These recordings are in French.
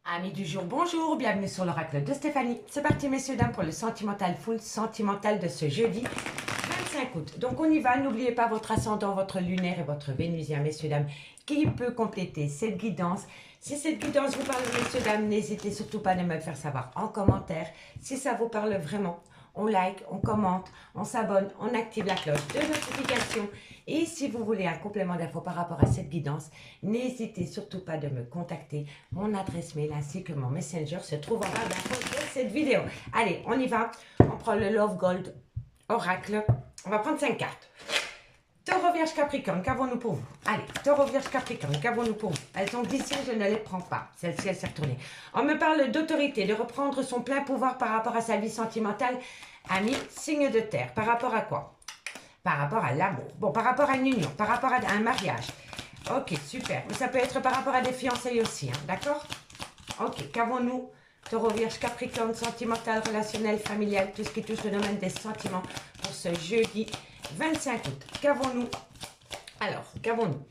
Amis du jour, bonjour, bienvenue sur l'oracle de Stéphanie. C'est parti messieurs, dames, pour le sentimental full sentimental de ce jeudi 25 août. Donc on y va, n'oubliez pas votre ascendant, votre lunaire et votre vénusien, messieurs, dames, qui peut compléter cette guidance. Si cette guidance vous parle, messieurs, dames, n'hésitez surtout pas à me le faire savoir en commentaire. Si ça vous parle vraiment, on like, on commente, on s'abonne, on active la cloche de notification. Et si vous voulez un complément d'infos par rapport à cette guidance, n'hésitez surtout pas de me contacter. Mon adresse mail ainsi que mon messenger se trouve en barre d'infos de cette vidéo. Allez, on y va. On prend le Love Gold Oracle. On va prendre 5 cartes. Taureau, Vierge, Capricorne, qu'avons-nous pour vous? Allez, Taureau, Vierge, Capricorne, qu'avons-nous pour vous? Elles sont d'ici, je ne les prends pas. Celle-ci, elle s'est retournée. On me parle d'autorité, de reprendre son plein pouvoir par rapport à sa vie sentimentale. Ami, signe de terre. Par rapport à quoi? Par rapport à l'amour. Bon, par rapport à une union, par rapport à un mariage. Ok, super. Mais ça peut être par rapport à des fiançailles aussi, hein, d'accord? Ok, qu'avons-nous? Taureau, Vierge, Capricorne, sentimental, relationnel, familial, tout ce qui touche le domaine des sentiments pour ce jeudi 25 août. Qu'avons-nous? Alors, qu'avons-nous?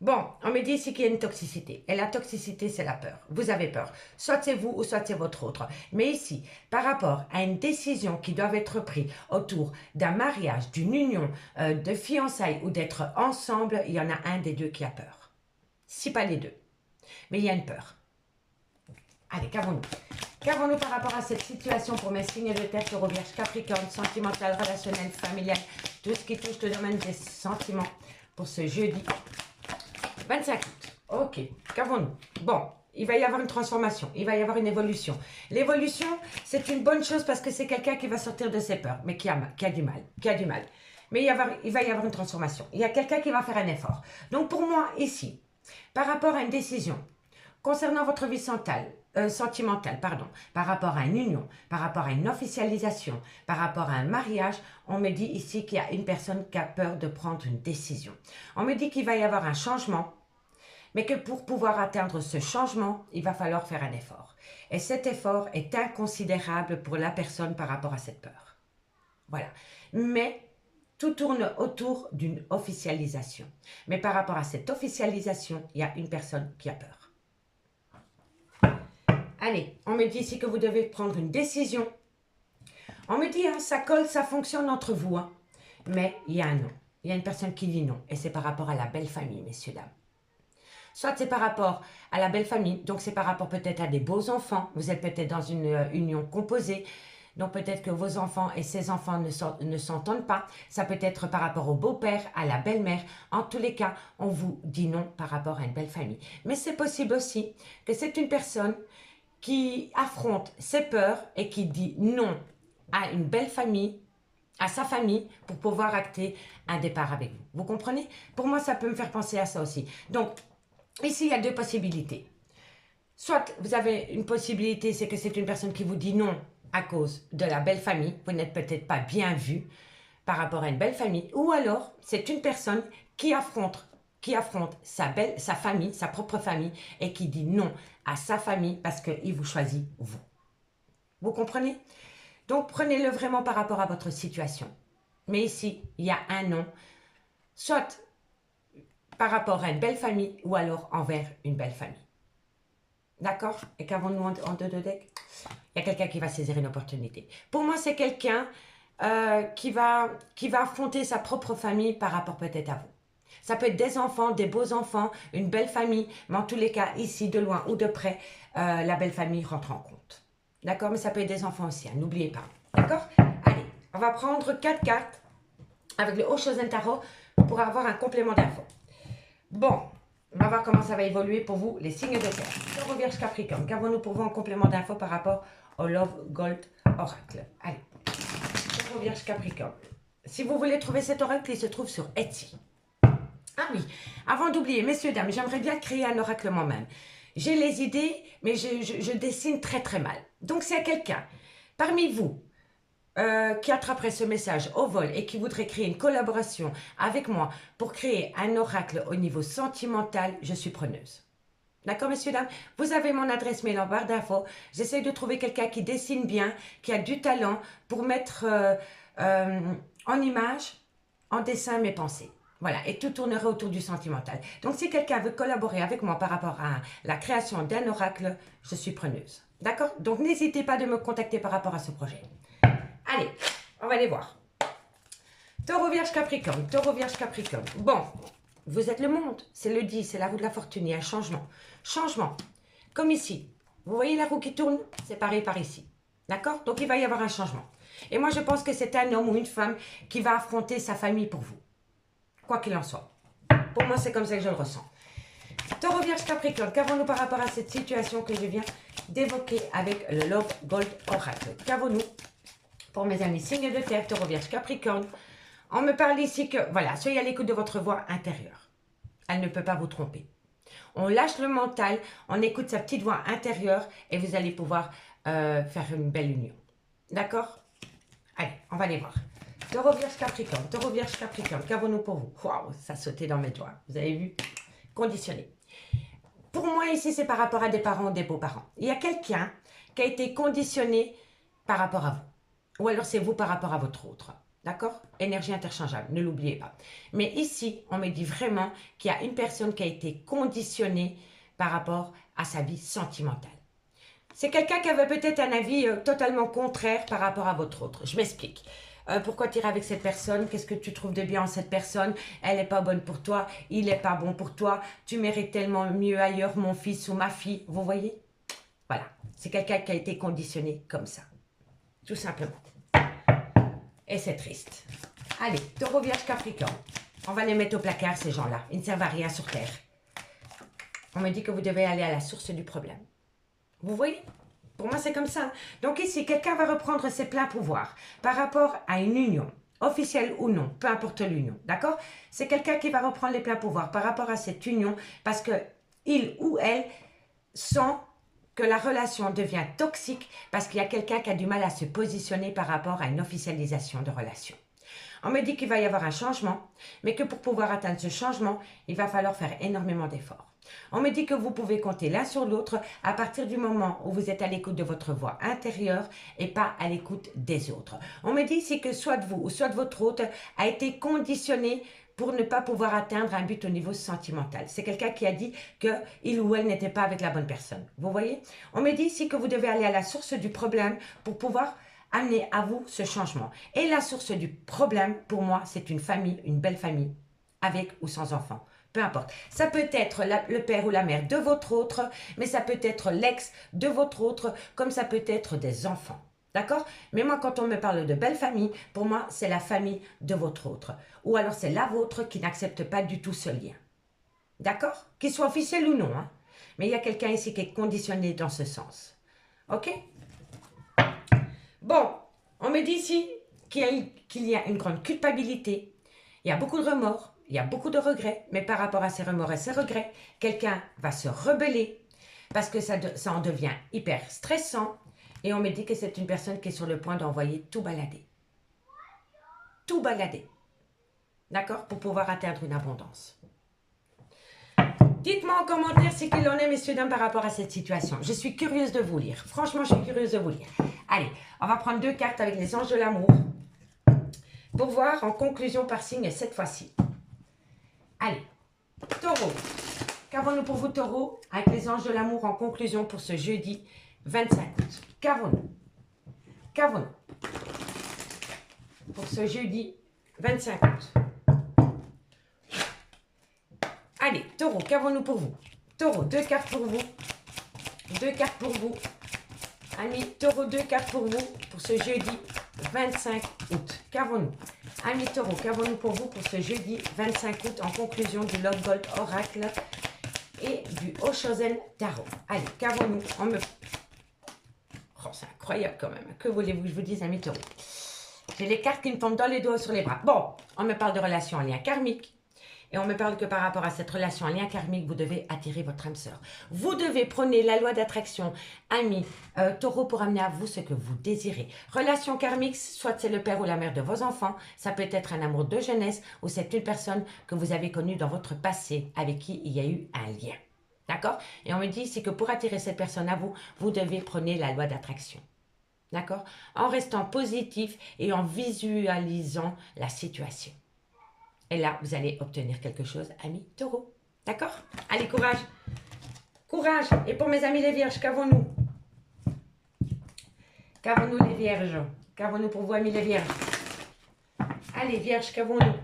Bon, on me dit ici qu'il y a une toxicité. Et la toxicité, c'est la peur. Vous avez peur. Soit c'est vous ou soit c'est votre autre. Mais ici, par rapport à une décision qui doit être prise autour d'un mariage, d'une union, de fiançailles ou d'être ensemble, il y en a un des deux qui a peur. Si pas les deux. Mais il y a une peur. Allez, qu'avons-nous? Qu'avons-nous par rapport à cette situation pour mes signes de terre, Taureau, Vierge, Capricorne, sentimental, relationnel, familial, tout ce qui touche le domaine des sentiments pour ce jeudi 25 août. Ok, qu'avons-nous? Bon, il va y avoir une transformation, il va y avoir une évolution. L'évolution, c'est une bonne chose parce que c'est quelqu'un qui va sortir de ses peurs, mais qui a du mal. Mais il va y avoir une transformation. Il y a quelqu'un qui va faire un effort. Donc pour moi, ici, par rapport à une décision, concernant votre vie sentimentale, par rapport à une union, par rapport à une officialisation, par rapport à un mariage, on me dit ici qu'il y a une personne qui a peur de prendre une décision. On me dit qu'il va y avoir un changement, mais que pour pouvoir atteindre ce changement, il va falloir faire un effort. Et cet effort est inconsidérable pour la personne par rapport à cette peur. Voilà. Mais tout tourne autour d'une officialisation. Mais par rapport à cette officialisation, il y a une personne qui a peur. Allez, on me dit ici que vous devez prendre une décision. On me dit, hein, ça colle, ça fonctionne entre vous. Hein. Mais il y a un non. Il y a une personne qui dit non. Et c'est par rapport à la belle famille, messieurs, dames. Soit c'est par rapport à la belle famille, donc c'est par rapport peut-être à des beaux enfants. Vous êtes peut-être dans une union composée. Donc peut-être que vos enfants et ces enfants ne s'entendent pas. Ça peut être par rapport au beau-père, à la belle-mère. En tous les cas, on vous dit non par rapport à une belle famille. Mais c'est possible aussi que c'est une personne qui affronte ses peurs et qui dit non à une belle famille, à sa famille, pour pouvoir acter un départ avec vous. Vous comprenez? Pour moi, ça peut me faire penser à ça aussi. Donc, ici, il y a deux possibilités. Soit vous avez une possibilité, c'est que c'est une personne qui vous dit non à cause de la belle famille. Vous n'êtes peut-être pas bien vu par rapport à une belle famille. Ou alors, c'est une personne qui affronte sa famille, sa propre famille, et qui dit non à sa famille parce qu'il vous choisit vous. Vous comprenez? Donc, prenez-le vraiment par rapport à votre situation. Mais ici, il y a un non, soit par rapport à une belle famille ou alors envers une belle famille. D'accord? Et qu'avons-nous en deux de deck? Il y a quelqu'un qui va saisir une opportunité. Pour moi, c'est quelqu'un qui va affronter sa propre famille par rapport peut-être à vous. Ça peut être des enfants, des beaux enfants, une belle famille, mais en tous les cas, ici, de loin ou de près, la belle famille rentre en compte. D'accord? Mais ça peut être des enfants aussi, hein, n'oubliez pas. D'accord? Allez, on va prendre 4 cartes avec le Oshozen Tarot pour avoir un complément d'infos. Bon, on va voir comment ça va évoluer pour vous, les signes de terre. Taureau, Vierge, Capricorne, qu'avons-nous pour vous en complément d'infos par rapport au Love Gold Oracle? Allez, Taureau, Vierge, Capricorne. Si vous voulez trouver cet oracle, il se trouve sur Etsy. Ah oui, avant d'oublier, messieurs, dames, j'aimerais bien créer un oracle moi-même. J'ai les idées, mais je dessine très très mal. Donc, s'il y a quelqu'un parmi vous qui attraperait ce message au vol et qui voudrait créer une collaboration avec moi pour créer un oracle au niveau sentimental, je suis preneuse. D'accord, messieurs, dames? Vous avez mon adresse mail en barre d'infos. J'essaie de trouver quelqu'un qui dessine bien, qui a du talent pour mettre en image, en dessin mes pensées. Voilà, et tout tournerait autour du sentimental. Donc, si quelqu'un veut collaborer avec moi par rapport à la création d'un oracle, je suis preneuse. D'accord? Donc, n'hésitez pas de me contacter par rapport à ce projet. Allez, on va aller voir. Taureau, Vierge, Capricorne. Taureau, Vierge, Capricorne. Bon, vous êtes le monde. C'est le 10, c'est la roue de la fortune. Il y a un changement. Changement. Comme ici. Vous voyez la roue qui tourne? C'est pareil par ici. D'accord? Donc, il va y avoir un changement. Et moi, je pense que c'est un homme ou une femme qui va affronter sa famille pour vous. Quoi qu'il en soit. Pour moi, c'est comme ça que je le ressens. Taureau, Vierge, Capricorne. Qu'avons-nous par rapport à cette situation que je viens d'évoquer avec le Love Gold Oracle? Qu'avons-nous pour mes amis signes de terre, Taureau, Vierge, Capricorne? On me parle ici que, voilà, soyez à l'écoute de votre voix intérieure. Elle ne peut pas vous tromper. On lâche le mental, on écoute sa petite voix intérieure et vous allez pouvoir faire une belle union. D'accord? Allez, on va aller voir. Taureau, Vierge, Capricorne. Taureau, Vierge, Capricorne. Qu'avons-nous pour vous? Waouh, ça sautait dans mes doigts. Vous avez vu? Conditionné. Pour moi, ici, c'est par rapport à des parents ou des beaux-parents. Il y a quelqu'un qui a été conditionné par rapport à vous. Ou alors, c'est vous par rapport à votre autre. D'accord? Énergie interchangeable, ne l'oubliez pas. Mais ici, on me dit vraiment qu'il y a une personne qui a été conditionnée par rapport à sa vie sentimentale. C'est quelqu'un qui avait peut-être un avis totalement contraire par rapport à votre autre. Je m'explique. Pourquoi tu irais avec cette personne? Qu'est-ce que tu trouves de bien en cette personne? Elle n'est pas bonne pour toi, il n'est pas bon pour toi, tu mérites tellement mieux ailleurs, mon fils ou ma fille. Vous voyez? Voilà, c'est quelqu'un qui a été conditionné comme ça. Tout simplement. Et c'est triste. Allez, Taureau, Vierge, Capricorne. On va les mettre au placard, ces gens-là. Ils ne servent à rien sur Terre. On me dit que vous devez aller à la source du problème. Vous voyez? Pour moi, c'est comme ça. Donc ici, quelqu'un va reprendre ses pleins pouvoirs par rapport à une union, officielle ou non, peu importe l'union, d'accord? C'est quelqu'un qui va reprendre les pleins pouvoirs par rapport à cette union parce que il ou elle sent que la relation devient toxique parce qu'il y a quelqu'un qui a du mal à se positionner par rapport à une officialisation de relation. On me dit qu'il va y avoir un changement, mais que pour pouvoir atteindre ce changement, il va falloir faire énormément d'efforts. On me dit que vous pouvez compter l'un sur l'autre à partir du moment où vous êtes à l'écoute de votre voix intérieure et pas à l'écoute des autres. On me dit ici que soit vous ou soit votre autre a été conditionné pour ne pas pouvoir atteindre un but au niveau sentimental. C'est quelqu'un qui a dit qu'il ou elle n'était pas avec la bonne personne. Vous voyez? On me dit ici que vous devez aller à la source du problème pour pouvoir amener à vous ce changement. Et la source du problème, pour moi, c'est une famille, une belle famille, avec ou sans enfants. Peu importe. Ça peut être le père ou la mère de votre autre, mais ça peut être l'ex de votre autre, comme ça peut être des enfants. D'accord? Mais moi, quand on me parle de belle famille, pour moi, c'est la famille de votre autre. Ou alors, c'est la vôtre qui n'accepte pas du tout ce lien. D'accord? Qu'il soit officiel ou non. Hein? Mais il y a quelqu'un ici qui est conditionné dans ce sens. OK? Bon, on me dit ici qu'il y a une grande culpabilité. Il y a beaucoup de remords. Il y a beaucoup de regrets, mais par rapport à ces remords et ces regrets, quelqu'un va se rebeller parce que ça en devient hyper stressant et on me dit que c'est une personne qui est sur le point d'envoyer tout balader. Tout balader. D'accord? Pour pouvoir atteindre une abondance. Dites-moi en commentaire ce qu'il en est, messieurs, dames, par rapport à cette situation. Je suis curieuse de vous lire. Franchement, je suis curieuse de vous lire. Allez, on va prendre 2 cartes avec les anges de l'amour pour voir en conclusion par signe cette fois-ci. Allez, Taureau. Qu'avons-nous pour vous, Taureau, avec les anges de l'amour en conclusion pour ce jeudi 25 août? Qu'avons-nous? Qu'avons-nous pour ce jeudi 25 août? Allez, Taureau, qu'avons-nous pour vous? Taureau, 2 cartes pour vous. 2 cartes pour vous. Amis, Taureau, 2 cartes pour vous pour ce jeudi 25 août. Qu'avons-nous? Amis Taureau, qu'avons-nous pour vous pour ce jeudi 25 août en conclusion du Love Gold Oracle et du Oshozen Tarot? Allez, qu'avons-nous? Oh, c'est incroyable quand même. Que voulez-vous que je vous dise, amis Taureau? J'ai les cartes qui me tombent dans les doigts sur les bras. Bon, on me parle de relation en lien karmique. Et on me parle que par rapport à cette relation en lien karmique, vous devez attirer votre âme sœur. Vous devez prôner la loi d'attraction, amis, Taureau, pour amener à vous ce que vous désirez. Relation karmique, soit c'est le père ou la mère de vos enfants, ça peut être un amour de jeunesse ou c'est une personne que vous avez connue dans votre passé avec qui il y a eu un lien. D'accord? Et on me dit, c'est que pour attirer cette personne à vous, vous devez prôner la loi d'attraction. D'accord? En restant positif et en visualisant la situation. Et là, vous allez obtenir quelque chose, amis taureaux. D'accord? Allez, courage. Courage. Et pour mes amis les vierges, qu'avons-nous? Qu'avons-nous les vierges? Qu'avons-nous pour vous, amis les vierges? Allez, vierges, qu'avons-nous?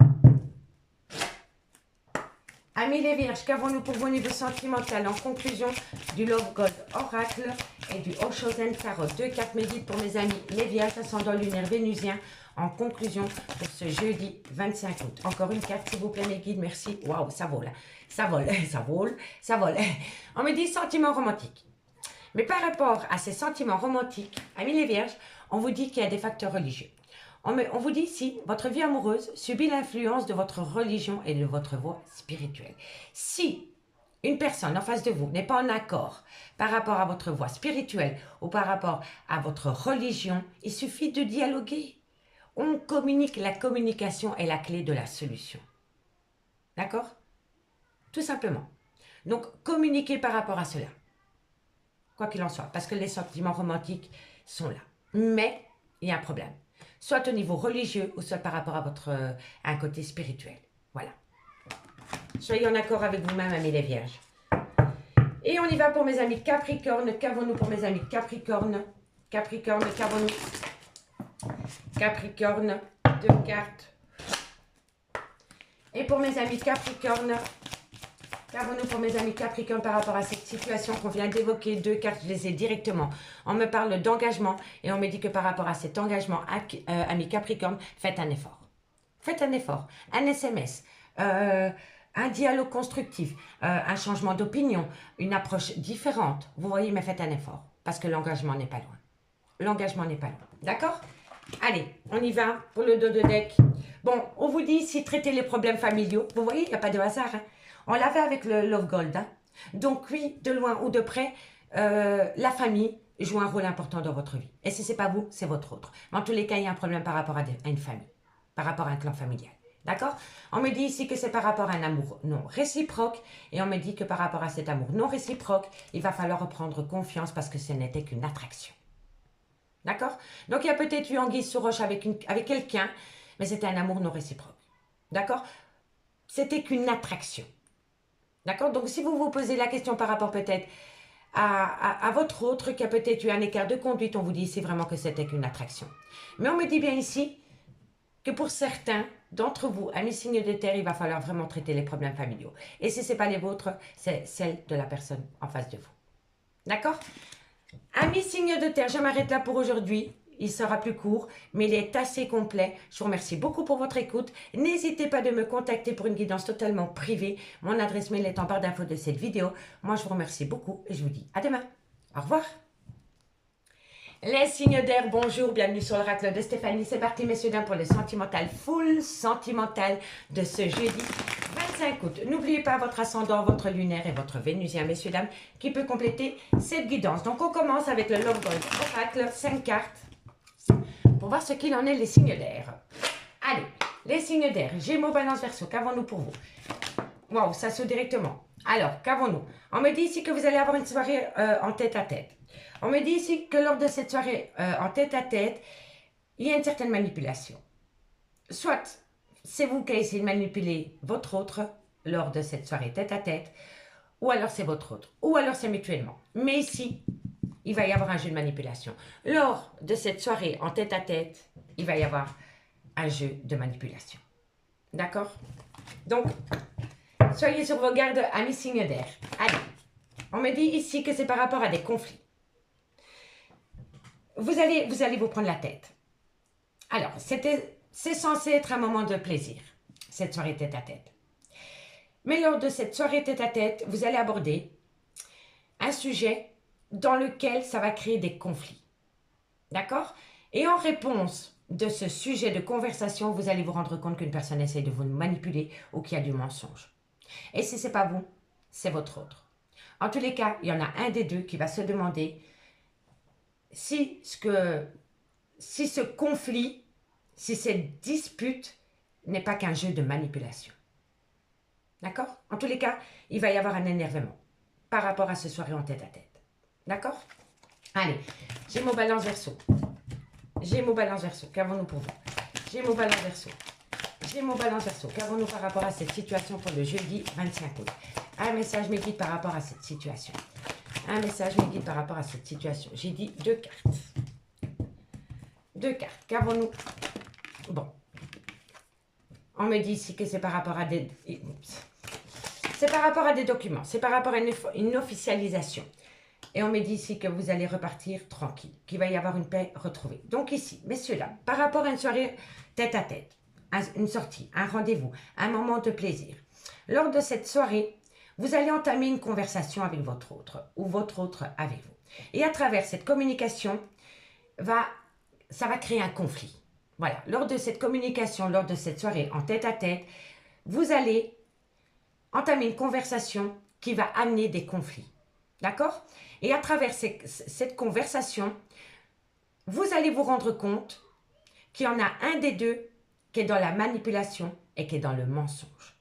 Amis les vierges, qu'avons-nous pour vous au niveau sentimental? En conclusion du Love Gold Oracle et du Oshozen Tarot. 2 cartes médites pour mes amis les vierges, ascendant lunaire vénusien. En conclusion pour ce jeudi 25 août. Encore une carte, s'il vous plaît, mes guides, merci. Waouh, ça vole, ça vole, ça vole, ça vole. On me dit sentiments romantiques. Mais par rapport à ces sentiments romantiques, amis les vierges, on vous dit qu'il y a des facteurs religieux. On vous dit ici, votre vie amoureuse subit l'influence de votre religion et de votre voie spirituelle. Si une personne en face de vous n'est pas en accord par rapport à votre voie spirituelle ou par rapport à votre religion, il suffit de dialoguer. On communique, la communication est la clé de la solution. D'accord? Tout simplement. Donc, communiquez par rapport à cela. Quoi qu'il en soit, parce que les sentiments romantiques sont là. Mais, il y a un problème. Soit au niveau religieux ou soit par rapport à un côté spirituel. Voilà. Soyez en accord avec vous-même, amis les vierges. Et on y va pour mes amis Capricorne. Qu'avons-nous pour mes amis Capricorne? Capricorne, qu'avons-nous? Capricorne, 2 cartes. Et pour mes amis Capricorne, qu'avons-nous pour mes amis Capricorne par rapport à cette situation qu'on vient d'évoquer? 2 cartes, je les ai directement. On me parle d'engagement et on me dit que par rapport à cet engagement, amis Capricorne, faites un effort. Faites un effort, un SMS, un dialogue constructif, un changement d'opinion, une approche différente. Vous voyez, mais faites un effort parce que l'engagement n'est pas loin. L'engagement n'est pas loin. D'accord? Allez, on y va pour le dos de deck. Bon, on vous dit ici, traiter les problèmes familiaux. Vous voyez, il n'y a pas de hasard. Hein? On l'avait avec le Love Gold. Hein? Donc oui, de loin ou de près, la famille joue un rôle important dans votre vie. Et si ce n'est pas vous, c'est votre autre. Mais en tous les cas, il y a un problème par rapport à une famille, par rapport à un clan familial. D'accord? On me dit ici que c'est par rapport à un amour non réciproque. Et on me dit que par rapport à cet amour non réciproque, il va falloir reprendre confiance parce que ce n'était qu'une attraction. D'accord? Donc, il y a peut-être eu anguille sous roche avec quelqu'un, mais c'était un amour non réciproque. D'accord? C'était qu'une attraction. D'accord? Donc, si vous vous posez la question par rapport peut-être à votre autre, qui a peut-être eu un écart de conduite, on vous dit ici vraiment que c'était qu'une attraction. Mais on me dit bien ici que pour certains d'entre vous, amis signes de terre, il va falloir vraiment traiter les problèmes familiaux. Et si ce n'est pas les vôtres, c'est celle de la personne en face de vous. D'accord? Amis signes de terre, je m'arrête là pour aujourd'hui. Il sera plus court, mais il est assez complet. Je vous remercie beaucoup pour votre écoute. N'hésitez pas de me contacter pour une guidance totalement privée. Mon adresse mail est en barre d'infos de cette vidéo. Moi, je vous remercie beaucoup et je vous dis à demain. Au revoir. Les signes d'air, bonjour, bienvenue sur l'oracle de Stéphanie. C'est parti, messieurs, dames, pour le sentimental, full sentimental de ce jeudi 25 août. N'oubliez pas votre ascendant, votre lunaire et votre vénusien, messieurs, dames, qui peut compléter cette guidance. Donc, on commence avec le Love Gold Oracle, 5 cartes, pour voir ce qu'il en est, les signes d'air. Allez, les signes d'air, Gémeaux, Balance, Verseau, qu'avons-nous pour vous? Waouh, ça saute directement. Alors, qu'avons-nous? On me dit ici que vous allez avoir une soirée en tête-à-tête. On me dit ici que lors de cette soirée en tête-à-tête, il y a une certaine manipulation. Soit c'est vous qui essayez de manipuler votre autre lors de cette soirée tête-à-tête, ou alors c'est votre autre, ou alors c'est mutuellement. Mais ici, il va y avoir un jeu de manipulation. Lors de cette soirée en tête-à-tête, il va y avoir un jeu de manipulation. D'accord? Donc, soyez sur vos gardes, amis signes d'air. Allez, on me dit ici que c'est par rapport à des conflits. Vous allez vous prendre la tête. Alors, c'est censé être un moment de plaisir, cette soirée tête-à-tête. Mais lors de cette soirée tête-à-tête, vous allez aborder un sujet dans lequel ça va créer des conflits. D'accord? Et en réponse de ce sujet de conversation, vous allez vous rendre compte qu'une personne essaie de vous manipuler ou qu'il y a du mensonge. Et si ce n'est pas vous, c'est votre autre. En tous les cas, il y en a un des deux qui va se demander si ce conflit, si cette dispute n'est pas qu'un jeu de manipulation. D'accord? En tous les cas, il va y avoir un énervement par rapport à ce soirée en tête-à-tête. D'accord? Allez, Gémeaux, Balance, Verseau. Gémeaux, Balance, Verseau. Qu'avons-nous pour vous? Gémeaux, Balance, Verseau. Gémeaux, Balance, Verseau. Qu'avons-nous par rapport à cette situation pour le jeudi 25 août? Un message me guide par rapport à cette situation. Un message me guide par rapport à cette situation. J'ai dit 2 cartes. 2 cartes. Qu'avons-nous? Bon. On me dit ici que c'est par rapport à des... C'est par rapport à des documents. C'est par rapport à une officialisation. Et on me dit ici que vous allez repartir tranquille. Qu'il va y avoir une paix retrouvée. Donc ici, messieurs, là, par rapport à une soirée tête à tête, une sortie, un rendez-vous, un moment de plaisir. Lors de cette soirée, vous allez entamer une conversation avec votre autre ou votre autre avec vous. Et à travers cette communication, ça va créer un conflit. Voilà, lors de cette communication, lors de cette soirée en tête à tête, vous allez entamer une conversation qui va amener des conflits. D'accord? Et à travers cette conversation, vous allez vous rendre compte qu'il y en a un des deux qui est dans la manipulation et qui est dans le mensonge.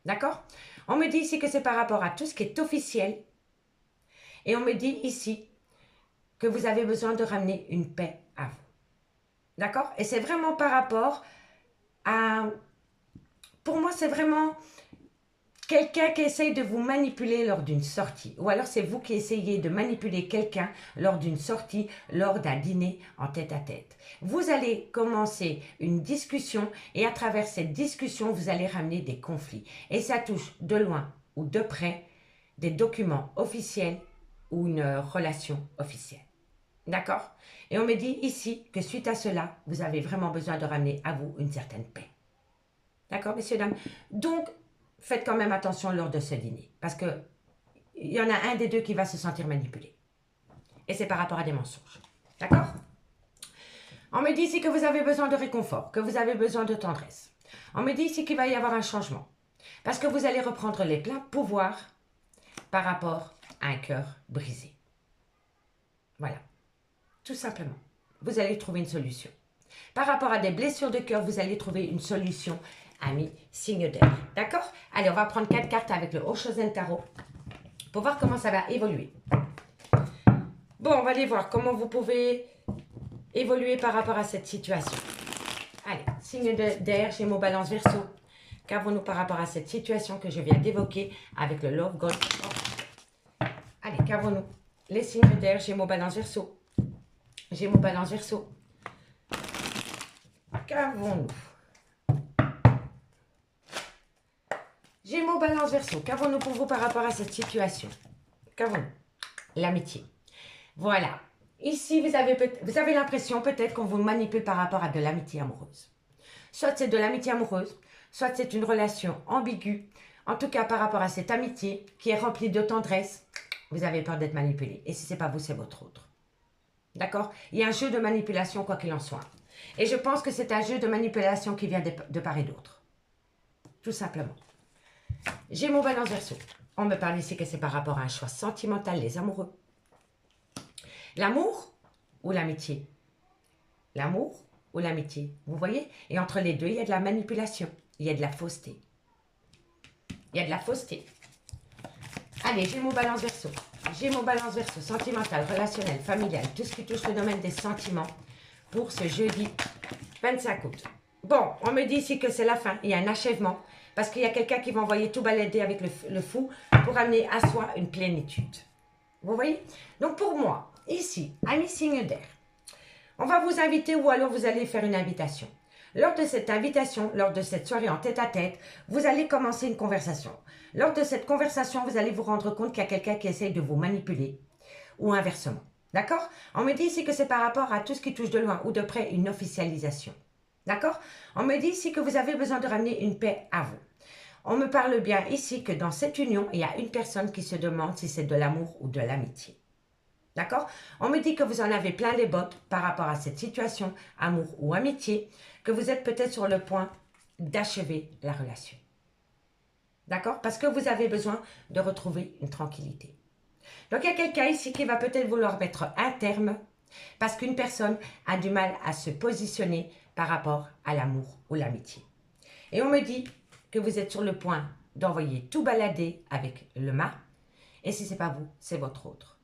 D'accord? On me dit ici que c'est par rapport à tout ce qui est officiel. Et on me dit ici que vous avez besoin de ramener une paix à vous. D'accord? Et c'est vraiment par rapport à... Pour moi, c'est vraiment quelqu'un qui essaye de vous manipuler lors d'une sortie. Ou alors c'est vous qui essayez de manipuler quelqu'un lors d'une sortie, lors d'un dîner en tête à tête. Vous allez commencer une discussion et à travers cette discussion, vous allez ramener des conflits. Et ça touche de loin ou de près des documents officiels ou une relation officielle. D'accord? Et on me dit ici que suite à cela, vous avez vraiment besoin de ramener à vous une certaine paix. D'accord, messieurs, dames? Donc, faites quand même attention lors de ce dîner. Parce que il y en a un des deux qui va se sentir manipulé. Et c'est par rapport à des mensonges. D'accord? On me dit ici que vous avez besoin de réconfort, que vous avez besoin de tendresse. On me dit ici qu'il va y avoir un changement. Parce que vous allez reprendre les pleins pouvoirs par rapport à un cœur brisé. Voilà. Tout simplement. Vous allez trouver une solution. Par rapport à des blessures de cœur, vous allez trouver une solution, amis, signe d'air. D'accord? Allez, on va prendre 4 cartes avec le Oshozen Tarot pour voir comment ça va évoluer. Bon, on va aller voir comment vous pouvez évoluer par rapport à cette situation. Allez, signe d'air, Gémeaux, Balance, Verseau. Qu'avons-nous par rapport à cette situation que je viens d'évoquer avec le Love God? Allez, qu'avons-nous? Les signes d'air, Gémeaux, Balance, Verseau. Gémeaux, Balance, Verseau. Qu'avons-nous? Gémeaux, Balance, Verseau. Qu'avons-nous pour vous par rapport à cette situation? Qu'avons-nous? L'amitié. Voilà. Ici, vous avez l'impression peut-être qu'on vous manipule par rapport à de l'amitié amoureuse. Soit c'est de l'amitié amoureuse, soit c'est une relation ambiguë. En tout cas, par rapport à cette amitié qui est remplie de tendresse, vous avez peur d'être manipulé. Et si ce n'est pas vous, c'est votre autre. D'accord? Il y a un jeu de manipulation, quoi qu'il en soit. Et je pense que c'est un jeu de manipulation qui vient de part et d'autre. Tout simplement. Gémeaux, Balance, Verseau. On me parle ici que c'est par rapport à un choix sentimental, les amoureux. L'amour ou l'amitié? L'amour ou l'amitié? Vous voyez? Et entre les deux, il y a de la manipulation. Il y a de la fausseté. Il y a de la fausseté. Allez, Gémeaux, Balance, Verseau. Gémeaux, Balance, Verseau. Sentimental, relationnel, familial. Tout ce qui touche le domaine des sentiments pour ce jeudi 25 août. Bon, on me dit ici que c'est la fin. Il y a un achèvement. Parce qu'il y a quelqu'un qui va envoyer tout balader avec le fou pour amener à soi une plénitude. Vous voyez? Donc pour moi, ici, amis signe d'air, on va vous inviter ou alors vous allez faire une invitation. Lors de cette invitation, lors de cette soirée en tête-à-tête, vous allez commencer une conversation. Lors de cette conversation, vous allez vous rendre compte qu'il y a quelqu'un qui essaye de vous manipuler ou inversement. D'accord? On me dit ici que c'est par rapport à tout ce qui touche de loin ou de près une officialisation. D'accord? On me dit ici que vous avez besoin de ramener une paix à vous. On me parle bien ici que dans cette union, il y a une personne qui se demande si c'est de l'amour ou de l'amitié. D'accord? On me dit que vous en avez plein les bottes par rapport à cette situation, amour ou amitié, que vous êtes peut-être sur le point d'achever la relation. D'accord? Parce que vous avez besoin de retrouver une tranquillité. Donc, il y a quelqu'un ici qui va peut-être vouloir mettre un terme parce qu'une personne a du mal à se positionner par rapport à l'amour ou l'amitié. Et on me dit que vous êtes sur le point d'envoyer tout balader avec le mât. Et si ce n'est pas vous, c'est votre autre.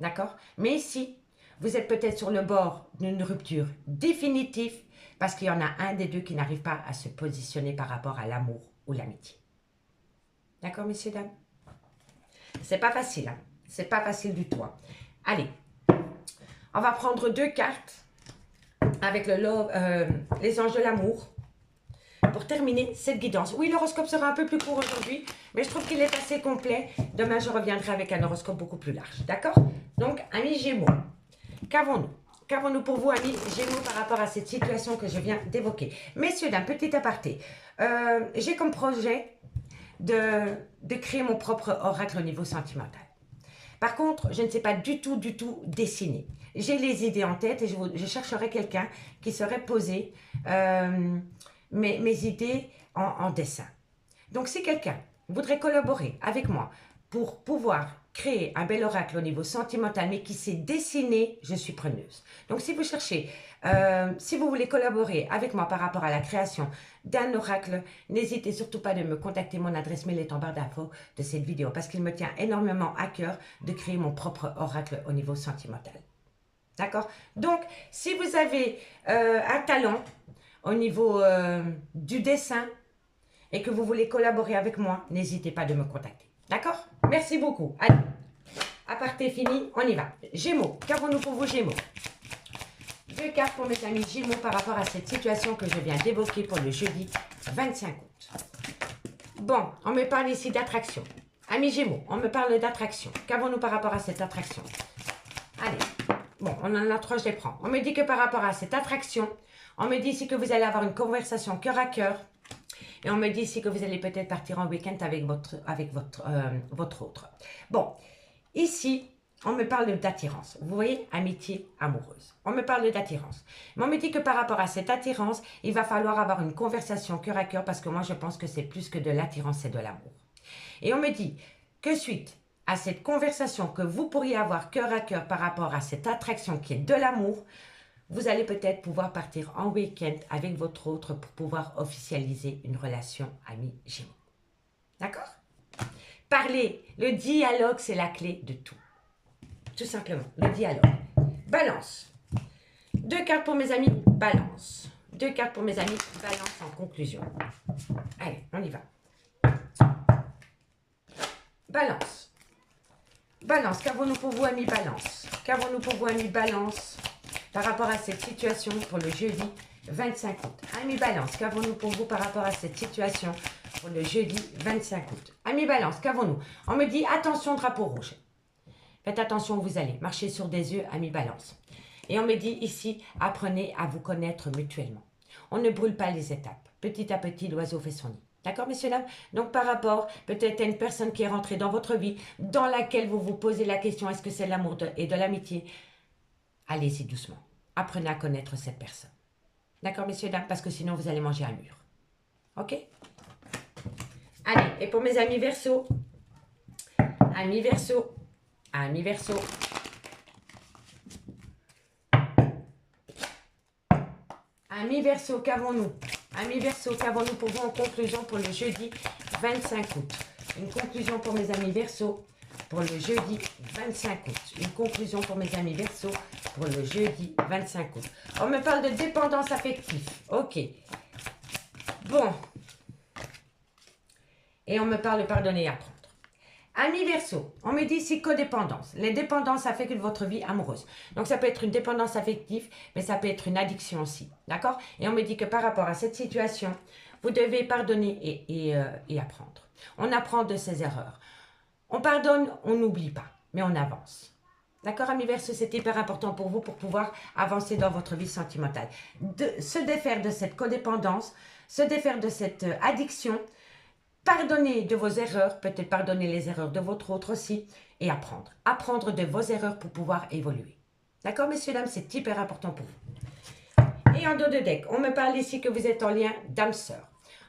D'accord? Mais ici, vous êtes peut-être sur le bord d'une rupture définitive Parce qu'il y en a un des deux qui n'arrive pas à se positionner par rapport à l'amour ou l'amitié. D'accord, messieurs, dames? C'est pas facile, hein? C'est pas facile du tout. Hein? Allez, on va prendre 2 cartes avec les anges de l'amour pour terminer cette guidance. Oui, l'horoscope sera un peu plus court aujourd'hui, mais je trouve qu'il est assez complet. Demain, je reviendrai avec un horoscope beaucoup plus large. D'accord? Donc, amis Gémeaux, qu'avons-nous? Qu'avons-nous pour vous, amis Gémeaux, par rapport à cette situation que je viens d'évoquer? Messieurs, d'un petit aparté, j'ai comme projet de créer mon propre oracle au niveau sentimental. Par contre, je ne sais pas du tout dessiner. J'ai les idées en tête et je chercherai quelqu'un qui saurait poser mes idées en dessin. Donc, si quelqu'un voudrait collaborer avec moi pour pouvoir créer un bel oracle au niveau sentimental, mais qui sait dessiner, je suis preneuse. Donc, si vous cherchez, si vous voulez collaborer avec moi par rapport à la création d'un oracle, n'hésitez surtout pas de me contacter. Mon adresse mail est en barre d'infos de cette vidéo parce qu'il me tient énormément à cœur de créer mon propre oracle au niveau sentimental. D'accord? Donc, si vous avez un talent au niveau du dessin et que vous voulez collaborer avec moi, n'hésitez pas de me contacter. D'accord? Merci beaucoup. Allez, aparté fini, on y va. Gémeaux, qu'avons-nous pour vous, Gémeaux? 2 cartes pour mes amis Gémeaux par rapport à cette situation que je viens d'évoquer pour le jeudi 25 août. Bon, on me parle ici d'attraction. Amis Gémeaux, on me parle d'attraction. Qu'avons-nous par rapport à cette attraction? Allez, bon, on en a 3, je les prends. On me dit que par rapport à cette attraction, on me dit ici que vous allez avoir une conversation cœur à cœur. Et on me dit ici que vous allez peut-être partir en week-end avec votre autre. Bon, ici, on me parle d'attirance. Vous voyez, amitié amoureuse. On me parle d'attirance. Mais on me dit que par rapport à cette attirance, il va falloir avoir une conversation cœur à cœur parce que moi, je pense que c'est plus que de l'attirance, c'est de l'amour. Et on me dit que suite à cette conversation que vous pourriez avoir cœur à cœur par rapport à cette attraction qui est de l'amour, vous allez peut-être pouvoir partir en week-end avec votre autre pour pouvoir officialiser une relation amie Gémeaux. D'accord? Parler, le dialogue, c'est la clé de tout. Tout simplement, le dialogue. Balance. 2 cartes pour mes amis, balance. 2 cartes pour mes amis, balance en conclusion. Allez, on y va. Balance. Balance, qu'avons-nous pour vous, amis balance? Qu'avons-nous pour vous, amis balance? Par rapport à cette situation pour le jeudi 25 août. Amis Balance, qu'avons-nous pour vous par rapport à cette situation pour le jeudi 25 août? Amis Balance, qu'avons-nous? On me dit attention drapeau rouge. Faites attention où vous allez. Marchez sur des yeux, amis Balance. Et on me dit ici, apprenez à vous connaître mutuellement. On ne brûle pas les étapes. Petit à petit, l'oiseau fait son nid. D'accord, messieurs, dames? Donc, par rapport peut-être à une personne qui est rentrée dans votre vie, dans laquelle vous vous posez la question, est-ce que c'est de l'amour et de l'amitié? Allez-y doucement. Apprenez à connaître cette personne. D'accord, messieurs, dames? Parce que sinon, vous allez manger un mur. OK? Allez, et pour mes amis Verseau. Amis Verseau. Amis Verseau. Amis Verseau, qu'avons-nous? Amis Verseau, qu'avons-nous pour vous en conclusion pour le jeudi 25 août? Une conclusion pour mes amis Verseau pour le jeudi 25 août. Une conclusion pour mes amis Verseau pour le jeudi 25 août. On me parle de dépendance affective. OK. Bon. Et on me parle de pardonner et apprendre. Amis Verseau, on me dit ici codépendance. Les dépendances affectent votre vie amoureuse. Donc ça peut être une dépendance affective, mais ça peut être une addiction aussi. D'accord? Et on me dit que par rapport à cette situation, vous devez pardonner et apprendre. On apprend de ses erreurs. On pardonne, on n'oublie pas, mais on avance. D'accord, amis Verseau, c'est hyper important pour vous pour pouvoir avancer dans votre vie sentimentale. Se défaire de cette codépendance, se défaire de cette addiction, pardonner de vos erreurs, peut-être pardonner les erreurs de votre autre aussi, et apprendre. Apprendre de vos erreurs pour pouvoir évoluer. D'accord, messieurs, dames, c'est hyper important pour vous. Et en dos de deck, on me parle ici que vous êtes en lien d'âme-sœur.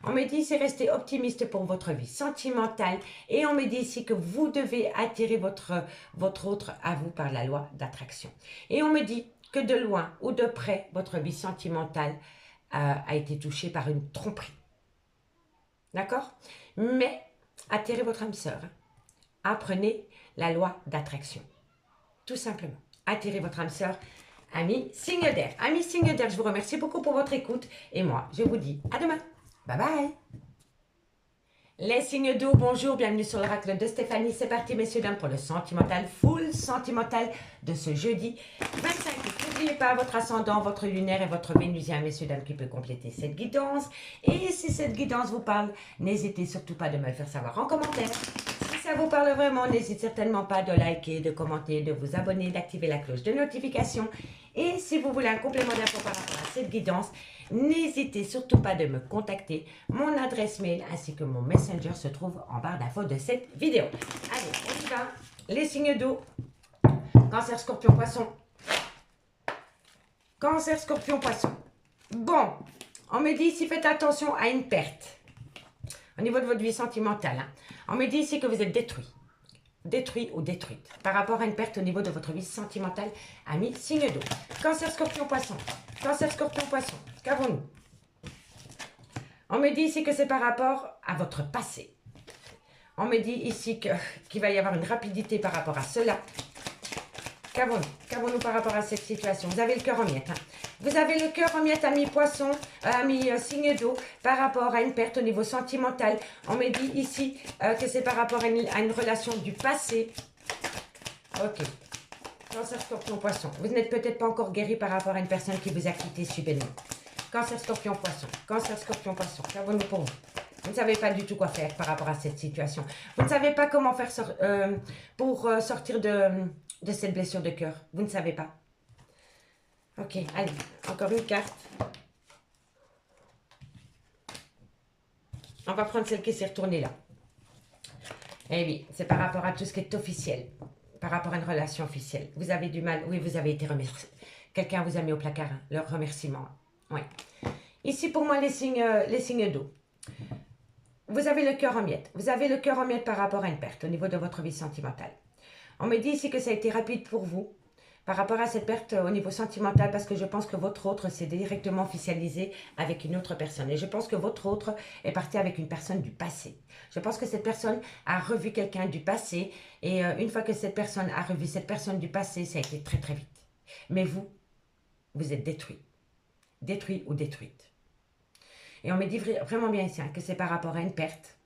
On me dit c'est rester optimiste pour votre vie sentimentale. Et on me dit ici que vous devez attirer votre autre à vous par la loi d'attraction. Et on me dit que de loin ou de près, votre vie sentimentale a été touchée par une tromperie. D'accord? Mais attirez votre âme sœur. Apprenez la loi d'attraction. Tout simplement. Attirez votre âme sœur. Amis signe d'air. Amis signe d'air, je vous remercie beaucoup pour votre écoute. Et moi, je vous dis à demain. Bye bye. Les signes d'eau, bonjour, bienvenue sur l'oracle de Stéphanie. C'est parti, messieurs, dames, pour le sentimental, full sentimental de ce jeudi 25 août. N'oubliez pas votre ascendant, votre lunaire et votre vénusien, messieurs, dames, qui peut compléter cette guidance. Et si cette guidance vous parle, n'hésitez surtout pas de me le faire savoir en commentaire. Si ça vous parle vraiment, n'hésitez certainement pas de liker, de commenter, de vous abonner, d'activer la cloche de notification. Et si vous voulez un complément d'info par rapport à cette guidance, n'hésitez surtout pas de me contacter. Mon adresse mail ainsi que mon messenger se trouve en barre d'infos de cette vidéo. Allez, on y va. Les signes d'eau. Cancer, scorpion, poisson. Cancer, scorpion, poisson. Bon, on me dit ici, faites attention à une perte. Au niveau de votre vie sentimentale. Hein. On me dit ici que vous êtes détruit. Détruit ou détruite par rapport à une perte au niveau de votre vie sentimentale, amis, signe d'eau. Cancer, scorpion, poisson. Cancer, scorpion, poisson. Qu'avons-nous? On me dit ici que c'est par rapport à votre passé. On me dit ici qu'il va y avoir une rapidité par rapport à cela. Qu'avons-nous? Qu'avons-nous par rapport à cette situation? Vous avez le cœur en miettes. Hein. Vous avez le cœur en miettes, amis poisson, amis signe d'eau, par rapport à une perte au niveau sentimental. On me dit ici que c'est par rapport à une relation du passé. Ok. Cancer, scorpion, poisson. Vous n'êtes peut-être pas encore guéri par rapport à une personne qui vous a quitté subitement. Cancer, scorpion, poisson. Cancer, scorpion, poisson. Qu'avons-nous pour vous? Vous ne savez pas du tout quoi faire par rapport à cette situation. Vous ne savez pas comment faire pour sortir de cette blessure de cœur. Vous ne savez pas. Ok, allez, encore une carte. On va prendre celle qui s'est retournée là. Eh oui, c'est par rapport à tout ce qui est officiel. Par rapport à une relation officielle. Vous avez du mal. Oui, vous avez été remercié. Quelqu'un vous a mis au placard, hein, leur remerciement. Oui. Ici, pour moi, les signes d'eau. Vous avez le cœur en miettes. Vous avez le cœur en miettes par rapport à une perte au niveau de votre vie sentimentale. On me dit ici que ça a été rapide pour vous par rapport à cette perte au niveau sentimental parce que je pense que votre autre s'est directement officialisé avec une autre personne. Et je pense que votre autre est parti avec une personne du passé. Je pense que cette personne a revu quelqu'un du passé et une fois que cette personne a revu cette personne du passé, ça a été très très vite. Mais vous êtes détruit. Détruit ou détruite. Et on me dit vraiment bien ici hein, que c'est par rapport à une perte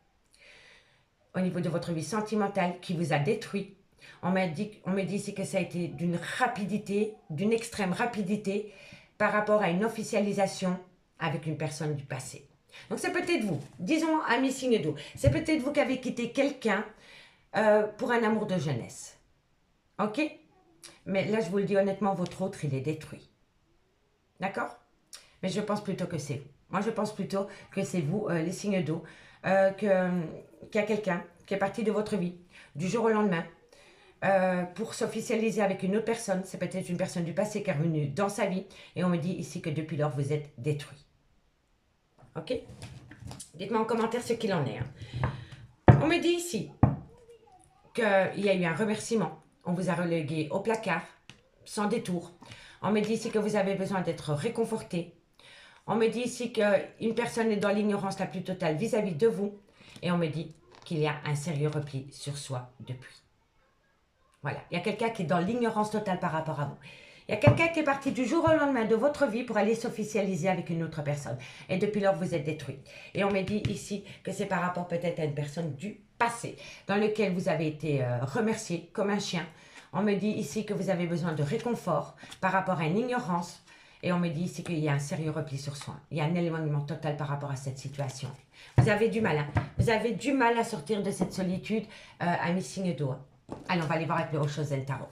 au niveau de votre vie sentimentale qui vous a détruit. On me dit ici que ça a été d'une rapidité, d'une extrême rapidité par rapport à une officialisation avec une personne du passé. Donc c'est peut-être vous, disons amis signe d'eau, c'est peut-être vous qui avez quitté quelqu'un pour un amour de jeunesse. Ok? Mais là je vous le dis honnêtement, votre autre il est détruit. D'accord? Mais je pense plutôt que c'est vous. Moi, je pense plutôt que c'est vous, les signes d'eau, qu'il y a quelqu'un qui est parti de votre vie du jour au lendemain pour s'officialiser avec une autre personne. C'est peut-être une personne du passé qui est revenue dans sa vie. Et on me dit ici que depuis lors, vous êtes détruit. Ok? Dites-moi en commentaire ce qu'il en est. Hein. On me dit ici qu'il y a eu un remerciement. On vous a relégué au placard, sans détour. On me dit ici que vous avez besoin d'être réconforté. On me dit ici qu'une personne est dans l'ignorance la plus totale vis-à-vis de vous. Et on me dit qu'il y a un sérieux repli sur soi depuis. Voilà, il y a quelqu'un qui est dans l'ignorance totale par rapport à vous. Il y a quelqu'un qui est parti du jour au lendemain de votre vie pour aller s'officialiser avec une autre personne. Et depuis lors, vous êtes détruit. Et on me dit ici que c'est par rapport peut-être à une personne du passé, dans lequel vous avez été remercié comme un chien. On me dit ici que vous avez besoin de réconfort par rapport à une ignorance. Et on me dit ici qu'il y a un sérieux repli sur soi. Il y a un éloignement total par rapport à cette situation. Vous avez du mal, hein? Vous avez du mal à sortir de cette solitude, amis signe d'eau. Allez, on va aller voir avec le Oshozen Tarot.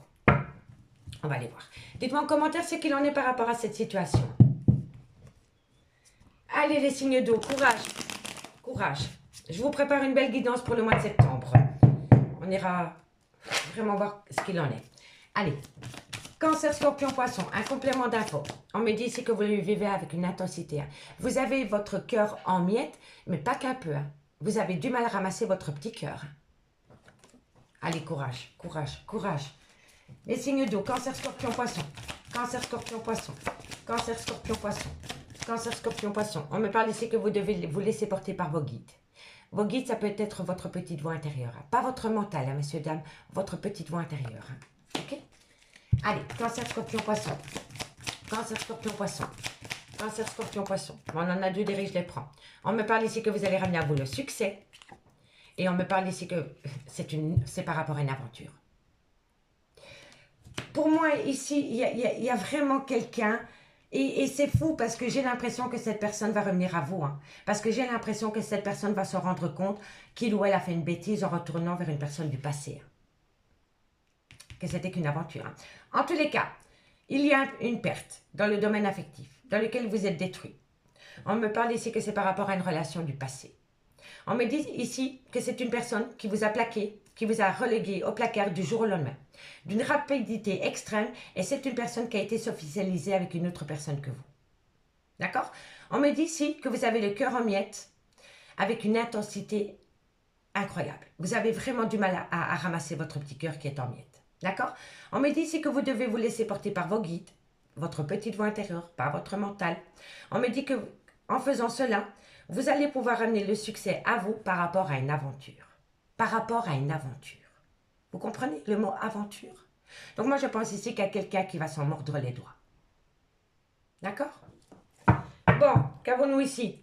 On va aller voir. Dites-moi en commentaire ce qu'il en est par rapport à cette situation. Allez, les signes d'eau, courage. Courage. Je vous prépare une belle guidance pour le mois de septembre. On ira vraiment voir ce qu'il en est. Allez. Cancer, scorpion, poisson, un complément d'info. On me dit ici que vous le vivez avec une intensité. Hein. Vous avez votre cœur en miettes, mais pas qu'un peu. Hein. Vous avez du mal à ramasser votre petit cœur. Allez, courage, courage, courage. Les signes d'eau, cancer, scorpion, poisson. Cancer, scorpion, poisson. Cancer, scorpion, poisson. Cancer, scorpion, poisson. On me parle ici que vous devez vous laisser porter par vos guides. Vos guides, ça peut être votre petite voix intérieure. Hein. Pas votre mental, hein, messieurs, dames. Votre petite voix intérieure. Hein. Ok? Allez, cancer, scorpion, poisson. Cancer, Scorpion, Poisson. Cancer, Scorpion, Poisson. On en a deux des riches, je les prends. On me parle ici que vous allez ramener à vous le succès. Et on me parle ici que c'est par rapport à une aventure. Pour moi, ici, il y a vraiment quelqu'un... Et c'est fou parce que j'ai l'impression que cette personne va revenir à vous. Hein, parce que j'ai l'impression que cette personne va se rendre compte qu'il ou elle a fait une bêtise en retournant vers une personne du passé. Hein, que c'était qu'une aventure. Hein. En tous les cas, il y a une perte dans le domaine affectif, dans lequel vous êtes détruit. On me parle ici que c'est par rapport à une relation du passé. On me dit ici que c'est une personne qui vous a plaqué, qui vous a relégué au placard du jour au lendemain, d'une rapidité extrême, et c'est une personne qui a été s'officialiser avec une autre personne que vous. D'accord? On me dit ici que vous avez le cœur en miettes, avec une intensité incroyable. Vous avez vraiment du mal à ramasser votre petit cœur qui est en miettes. D'accord? On me dit ici que vous devez vous laisser porter par vos guides, votre petite voix intérieure, par votre mental. On me dit que en faisant cela, vous allez pouvoir amener le succès à vous par rapport à une aventure. Par rapport à une aventure. Vous comprenez le mot aventure? Donc moi, je pense ici qu'il y a quelqu'un qui va s'en mordre les doigts. D'accord? Bon, qu'avons-nous ici?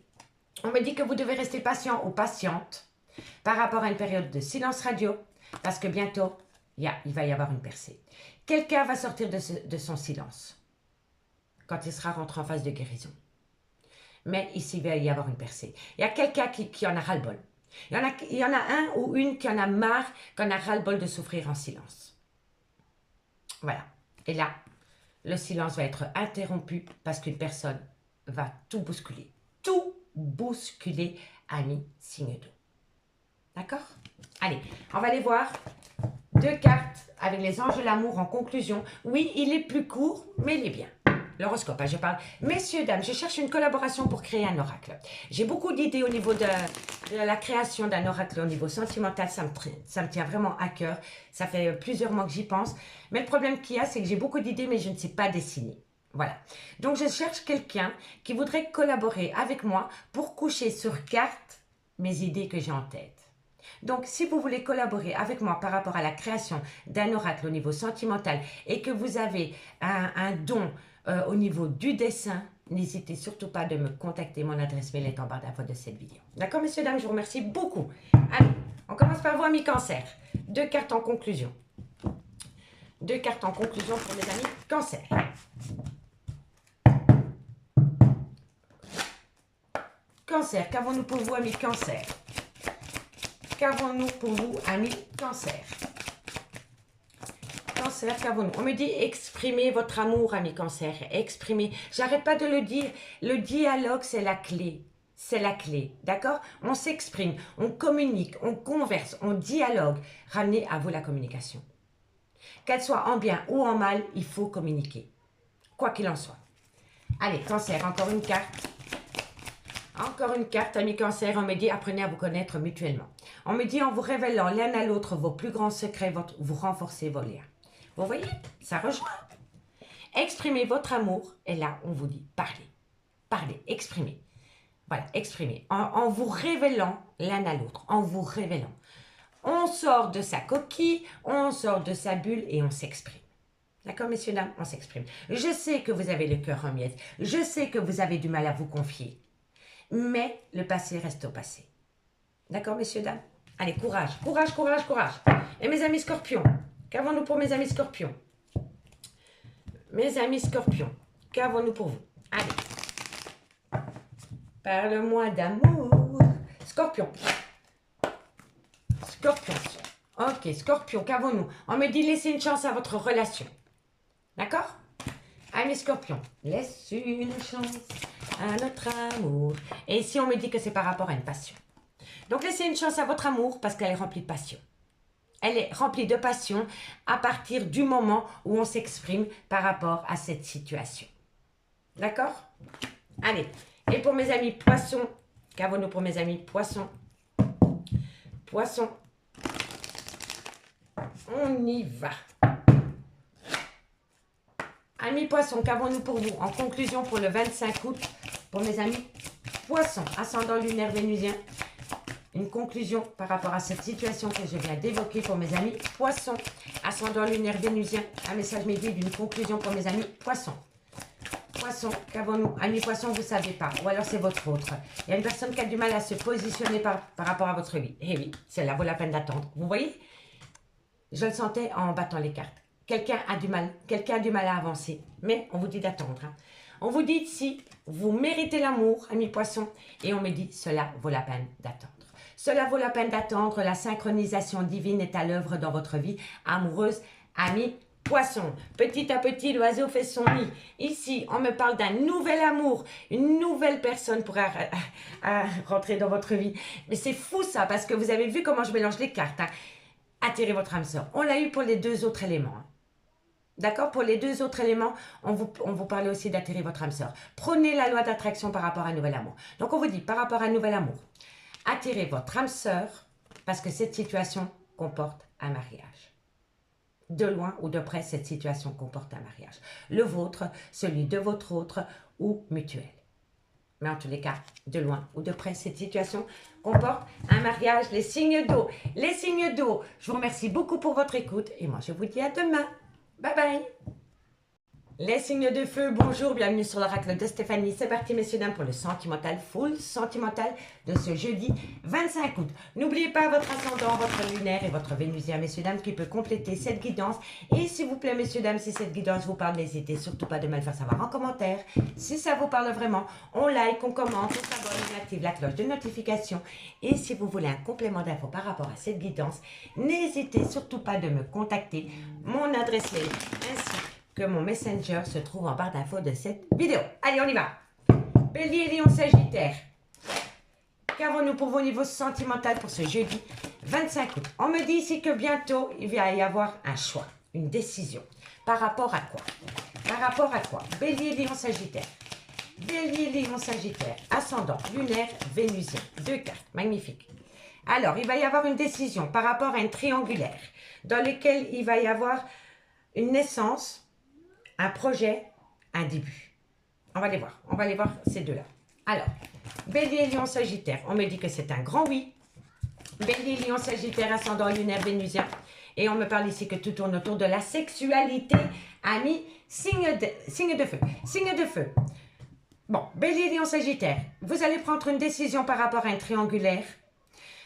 On me dit que vous devez rester patient ou patiente par rapport à une période de silence radio, parce que bientôt, il va y avoir une percée. Quelqu'un va sortir de son silence quand il sera rentré en phase de guérison. Mais ici, il va y avoir une percée. Il y a quelqu'un qui en a ras-le-bol. Il y en a un ou une qui en a marre, qui en a ras-le-bol de souffrir en silence. Voilà. Et là, le silence va être interrompu parce qu'une personne va tout bousculer. Tout bousculer, ami signe d'eau. D'accord? Allez, on va aller voir deux cartes avec les anges de l'amour en conclusion. Oui, il est plus court, mais il est bien. L'horoscope, hein, je parle. Messieurs, dames, je cherche une collaboration pour créer un oracle. J'ai beaucoup d'idées au niveau de la création d'un oracle au niveau sentimental. Ça me tient vraiment à cœur. Ça fait plusieurs mois que j'y pense. Mais le problème qu'il y a, c'est que j'ai beaucoup d'idées, mais je ne sais pas dessiner. Voilà. Donc, je cherche quelqu'un qui voudrait collaborer avec moi pour coucher sur carte mes idées que j'ai en tête. Donc, si vous voulez collaborer avec moi par rapport à la création d'un oracle au niveau sentimental et que vous avez un don au niveau du dessin, n'hésitez surtout pas de me contacter. Mon adresse mail est en barre d'infos de cette vidéo. D'accord, messieurs, dames, je vous remercie beaucoup. Allez, on commence par vous, amis Cancer. Deux cartes en conclusion. Deux cartes en conclusion pour mes amis Cancer. Cancer, qu'avons-nous pour vous, amis Cancer? Qu'avons-nous pour vous, amis Cancer? Cancer, qu'avons-nous? On me dit exprimez votre amour, amis Cancer. Exprimez. J'arrête pas de le dire. Le dialogue, c'est la clé. C'est la clé. D'accord? On s'exprime, on communique, on converse, on dialogue. Ramenez à vous la communication. Qu'elle soit en bien ou en mal, il faut communiquer. Quoi qu'il en soit. Allez, Cancer, encore une carte. Encore une carte, amis Cancer, on me dit apprenez à vous connaître mutuellement. On me dit en vous révélant l'un à l'autre vos plus grands secrets, vous renforcez vos liens. Vous voyez, ça rejoint. Exprimez votre amour et là, on vous dit parlez. Parlez, exprimez. Voilà, exprimez. En vous révélant l'un à l'autre, en vous révélant. On sort de sa coquille, on sort de sa bulle et on s'exprime. D'accord, messieurs, dames, on s'exprime. Je sais que vous avez le cœur en miettes. Je sais que vous avez du mal à vous confier. Mais le passé reste au passé. D'accord, messieurs, dames? Allez, courage, courage, courage, courage. Et mes amis Scorpions, qu'avons-nous pour mes amis Scorpions? Mes amis Scorpions, qu'avons-nous pour vous? Allez. Parle-moi d'amour. Scorpion. Scorpion. Ok, Scorpion, qu'avons-nous? On me dit laissez une chance à votre relation. D'accord? Amis Scorpions, laisse une chance à notre amour. Et ici, on me dit que c'est par rapport à une passion. Donc, laissez une chance à votre amour parce qu'elle est remplie de passion. Elle est remplie de passion à partir du moment où on s'exprime par rapport à cette situation. D'accord? Allez. Et pour mes amis poissons, qu'avons-nous pour mes amis poissons? Poissons. On y va. Amis poissons, qu'avons-nous pour vous? En conclusion pour le 25 août, pour mes amis poissons, ascendant lunaire vénusien. Une conclusion par rapport à cette situation que je viens d'évoquer pour mes amis poissons, ascendant lunaire vénusien. Un message médié d'une conclusion pour mes amis poissons. poisson, qu'avons-nous? Amis poisson, vous ne savez pas. Ou alors c'est votre autre. Il y a une personne qui a du mal à se positionner par rapport à votre vie. Eh oui, celle-là vaut la peine d'attendre. Vous voyez? Je le sentais en battant les cartes. Quelqu'un a du mal à avancer. Mais on vous dit d'attendre. Hein. On vous dit si vous méritez l'amour, amis poissons. Et on me dit cela vaut la peine d'attendre. Cela vaut la peine d'attendre. La synchronisation divine est à l'œuvre dans votre vie amoureuse, amis poisson. Petit à petit, l'oiseau fait son nid. Ici, on me parle d'un nouvel amour. Une nouvelle personne pourra rentrer dans votre vie. Mais c'est fou ça, parce que vous avez vu comment je mélange les cartes. Hein. Attirez votre âme sœur. On l'a eu pour les deux autres éléments. Hein. D'accord? Pour les deux autres éléments, on vous parlait aussi d'attirer votre âme sœur. Prenez la loi d'attraction par rapport à un nouvel amour. Donc, on vous dit, par rapport à un nouvel amour, attirez votre âme sœur, parce que cette situation comporte un mariage. De loin ou de près, cette situation comporte un mariage. Le vôtre, celui de votre autre ou mutuel. Mais en tous les cas, de loin ou de près, cette situation comporte un mariage. Les signes d'eau. Les signes d'eau. Je vous remercie beaucoup pour votre écoute et moi, je vous dis à demain. Bye bye. Les signes de feu, bonjour, bienvenue sur l'oracle de Stéphanie. C'est parti, messieurs, dames, pour le sentimental, full sentimental de ce jeudi 25 août. N'oubliez pas votre ascendant, votre lunaire et votre vénusien, messieurs, dames, qui peut compléter cette guidance. Et s'il vous plaît, messieurs, dames, si cette guidance vous parle, n'hésitez surtout pas de me le faire savoir en commentaire. Si ça vous parle vraiment, on like, on commente, on s'abonne, on active la cloche de notification. Et si vous voulez un complément d'infos par rapport à cette guidance, n'hésitez surtout pas de me contacter. Mon adresse mail ainsi que mon messenger se trouve en barre d'infos de cette vidéo. Allez, on y va. Bélier, Lion, Sagittaire. Qu'avons-nous pour vos niveaux sentimentaux pour ce jeudi 25 août? On me dit ici que bientôt, il va y avoir un choix, une décision. Par rapport à quoi? Par rapport à quoi? Bélier, Lion, Sagittaire. Bélier, Lion, Sagittaire. Ascendant, lunaire, vénusien. Deux cartes, magnifique. Alors, il va y avoir une décision par rapport à une triangulaire dans lequel il va y avoir une naissance, un projet, un début. On va les voir ces deux-là. Alors, Bélier, Lion, Sagittaire. On me dit que c'est un grand oui. Bélier, Lion, Sagittaire, ascendant lunaire, vénusien. Et on me parle ici que tout tourne autour de la sexualité. Amis, signe de feu. Signe de feu. Bon, Bélier, Lion, Sagittaire. Vous allez prendre une décision par rapport à un triangulaire.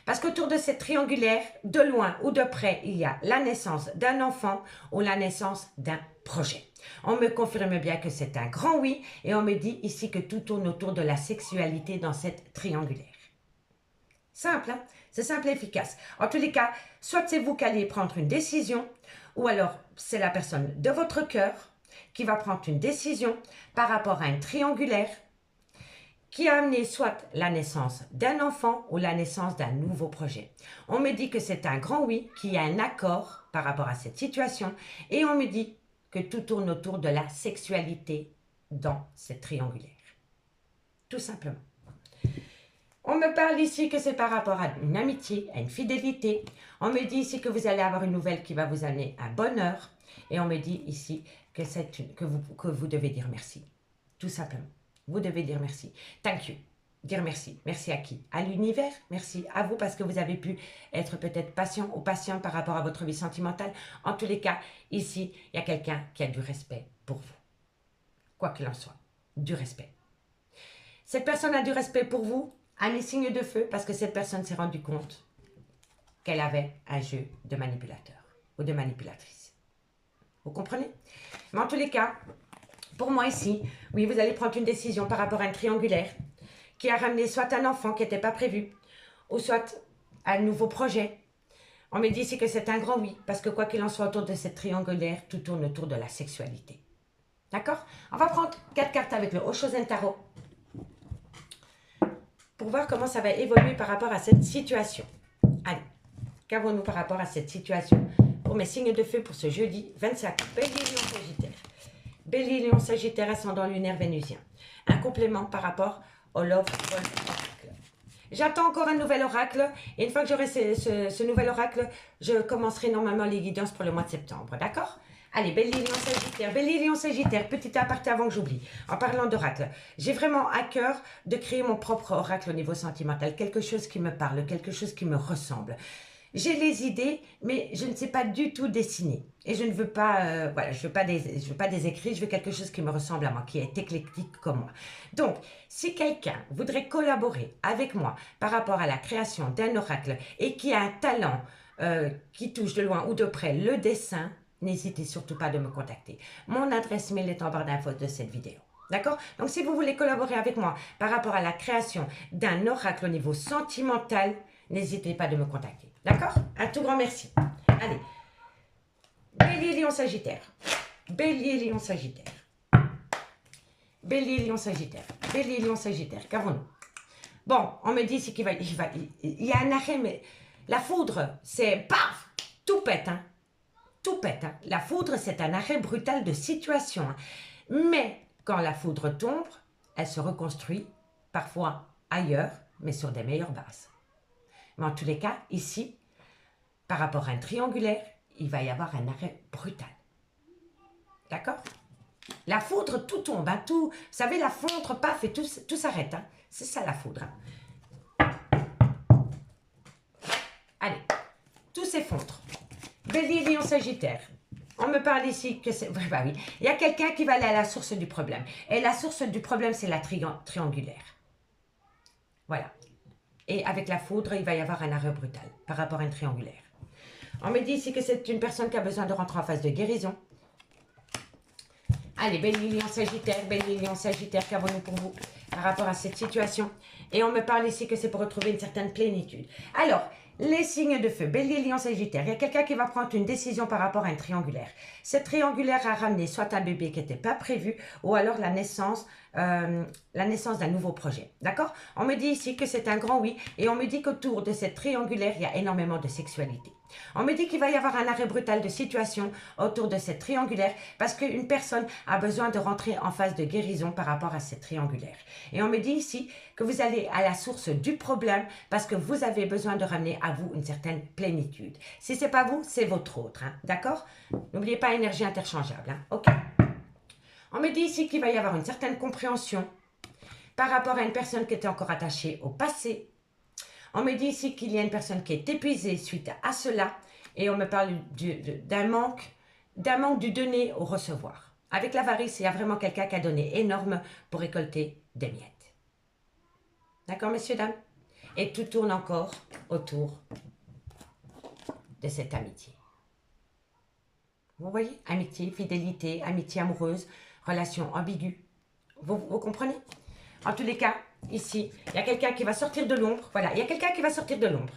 Parce qu'autour de cette triangulaire, de loin ou de près, il y a la naissance d'un enfant ou la naissance d'un projet. On me confirme bien que c'est un grand oui et on me dit ici que tout tourne autour de la sexualité dans cette triangulaire. Simple, hein? C'est simple et efficace. En tous les cas, soit c'est vous qui allez prendre une décision ou alors c'est la personne de votre cœur qui va prendre une décision par rapport à un triangulaire qui a amené soit la naissance d'un enfant ou la naissance d'un nouveau projet. On me dit que c'est un grand oui, qu'il y a un accord par rapport à cette situation et on me dit que tout tourne autour de la sexualité dans cette triangulaire. Tout simplement. On me parle ici que c'est par rapport à une amitié, à une fidélité. On me dit ici que vous allez avoir une nouvelle qui va vous amener un bonheur et on me dit ici que vous devez dire merci. Tout simplement. Vous devez dire merci. Thank you. Dire merci. Merci à qui? À l'univers. Merci à vous parce que vous avez pu être peut-être patient ou patiente par rapport à votre vie sentimentale. En tous les cas, ici, il y a quelqu'un qui a du respect pour vous. Quoi qu'il en soit, du respect. Cette personne a du respect pour vous, a mis signe de feu parce que cette personne s'est rendue compte qu'elle avait un jeu de manipulateur ou de manipulatrice. Vous comprenez? Mais en tous les cas, pour moi ici, oui, vous allez prendre une décision par rapport à un triangulaire qui a ramené soit un enfant qui n'était pas prévu, ou soit un nouveau projet. On me dit ici que c'est un grand oui, parce que quoi qu'il en soit autour de cette triangulaire, tout tourne autour de la sexualité. D'accord? On va prendre 4 cartes avec le Oshozen Tarot pour voir comment ça va évoluer par rapport à cette situation. Allez, qu'avons-nous par rapport à cette situation pour mes signes de feu pour ce jeudi 25 Bélier, Lion, Sagittaire. Bélier, Lion, Sagittaire, ascendant lunaire, vénusien. Un complément par rapport au Love Oracle. J'attends encore un nouvel oracle. Et une fois que j'aurai ce nouvel oracle, je commencerai normalement les guidances pour le mois de septembre. D'accord? Allez, Bélier, Lion, Sagittaire. Bélier, Lion, Sagittaire. Petit aparté avant que j'oublie. En parlant d'oracle, j'ai vraiment à cœur de créer mon propre oracle au niveau sentimental. Quelque chose qui me parle, quelque chose qui me ressemble. J'ai les idées, mais je ne sais pas du tout dessiner. Et je ne veux pas, voilà, je veux pas des écrits, je veux quelque chose qui me ressemble à moi, qui est éclectique comme moi. Donc, si quelqu'un voudrait collaborer avec moi par rapport à la création d'un oracle et qui a un talent qui touche de loin ou de près le dessin, n'hésitez surtout pas de me contacter. Mon adresse mail est en barre d'infos de cette vidéo. D'accord? Donc, si vous voulez collaborer avec moi par rapport à la création d'un oracle au niveau sentimental, n'hésitez pas de me contacter. D'accord? Un tout grand merci. Allez. Bélier, Lion, Sagittaire. Bélier, Lion, Sagittaire. Bélier, Lion, Sagittaire. Bélier, Lion, Sagittaire. Qu'avons-nous? Bon, on me dit ici qu'il il y a un arrêt, mais la foudre, c'est paf, tout pète, hein. Tout pète, hein. La foudre, c'est un arrêt brutal de situation. Hein. Mais quand la foudre tombe, elle se reconstruit, parfois ailleurs, mais sur des meilleures bases. Mais en tous les cas, ici, par rapport à un triangulaire, il va y avoir un arrêt brutal. D'accord? La foudre, tout tombe, hein, tout, vous savez, la foudre, paf, et tout s'arrête. Hein. C'est ça la foudre. Hein. Allez, tout s'effondre. Bélier, Lion, Sagittaire. On me parle ici que c'est... Bah oui, il y a quelqu'un qui va aller à la source du problème. Et la source du problème, c'est la triangulaire. Voilà. Et avec la foudre, il va y avoir un arrêt brutal par rapport à un triangulaire. On me dit ici que c'est une personne qui a besoin de rentrer en phase de guérison. Allez, Bélier, Lion, Sagittaire, Bélier, Lion, Sagittaire, qu'avons-nous pour vous par rapport à cette situation? Et on me parle ici que c'est pour retrouver une certaine plénitude. Alors, les signes de feu, Bélier, Lion, Sagittaire, il y a quelqu'un qui va prendre une décision par rapport à un triangulaire. Cette triangulaire a ramené soit un bébé qui n'était pas prévu, ou alors la naissance d'un nouveau projet. D'accord? On me dit ici que c'est un grand oui, et on me dit qu'autour de cette triangulaire, il y a énormément de sexualité. On me dit qu'il va y avoir un arrêt brutal de situation autour de cette triangulaire parce qu'une personne a besoin de rentrer en phase de guérison par rapport à cette triangulaire. Et on me dit ici que vous allez à la source du problème parce que vous avez besoin de ramener à vous une certaine plénitude. Si ce n'est pas vous, c'est votre autre. Hein, d'accord? N'oubliez pas énergie interchangeable. Hein, ok. On me dit ici qu'il va y avoir une certaine compréhension par rapport à une personne qui était encore attachée au passé. On me dit ici qu'il y a une personne qui est épuisée suite à cela et on me parle d'un manque du donner au recevoir. Avec l'avarice, il y a vraiment quelqu'un qui a donné énorme pour récolter des miettes. D'accord, messieurs, dames? Et tout tourne encore autour de cette amitié. Vous voyez? Amitié, fidélité, amitié amoureuse, relation ambiguë. Vous comprenez? En tous les cas, ici, il y a quelqu'un qui va sortir de l'ombre. Voilà, il y a quelqu'un qui va sortir de l'ombre.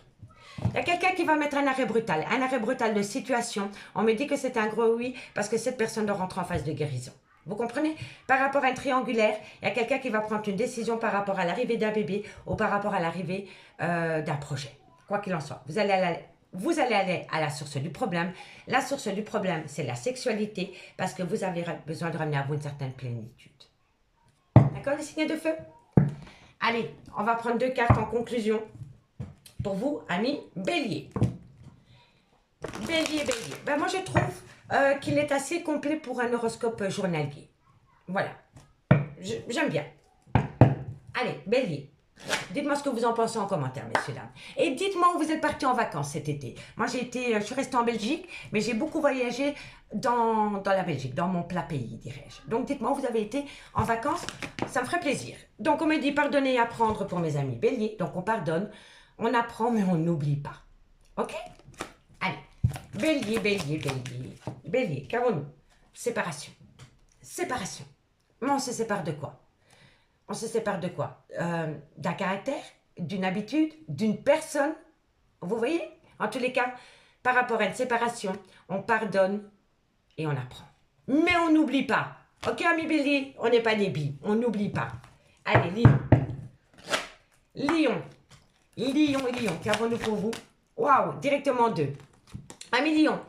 Il y a quelqu'un qui va mettre un arrêt brutal de situation. On me dit que c'est un gros oui parce que cette personne doit rentrer en phase de guérison. Vous comprenez? Par rapport à un triangulaire, il y a quelqu'un qui va prendre une décision par rapport à l'arrivée d'un bébé ou par rapport à l'arrivée d'un projet. Quoi qu'il en soit, vous allez aller à la source du problème. La source du problème, c'est la sexualité parce que vous avez besoin de ramener à vous une certaine plénitude. D'accord, les signes de feu? Allez, on va prendre 2 cartes en conclusion. Pour vous, amis Bélier. Bélier. Ben, moi, je trouve qu'il est assez complet pour un horoscope journalier. Voilà. J'aime bien. Allez, Bélier. Dites-moi ce que vous en pensez en commentaire, messieurs, dames. Et dites-moi où vous êtes partis en vacances cet été. Moi, je suis restée en Belgique, mais j'ai beaucoup voyagé dans la Belgique, dans mon plat pays, dirais-je. Donc, dites-moi où vous avez été en vacances, ça me ferait plaisir. Donc, on me dit pardonner et apprendre pour mes amis Bélier. Donc, on pardonne, on apprend, mais on n'oublie pas. Ok? Allez, Bélier, qu'avons-nous? Séparation. Mais on se sépare de quoi? On se sépare de quoi? D'un caractère, d'une habitude, d'une personne. Vous voyez? En tous les cas, par rapport à une séparation, on pardonne et on apprend. Mais on n'oublie pas. Ok, ami Bélier, on n'est pas des billes. On n'oublie pas. Allez, Lion. Qu'avons-nous pour vous? Waouh, directement 2. Ami Lion,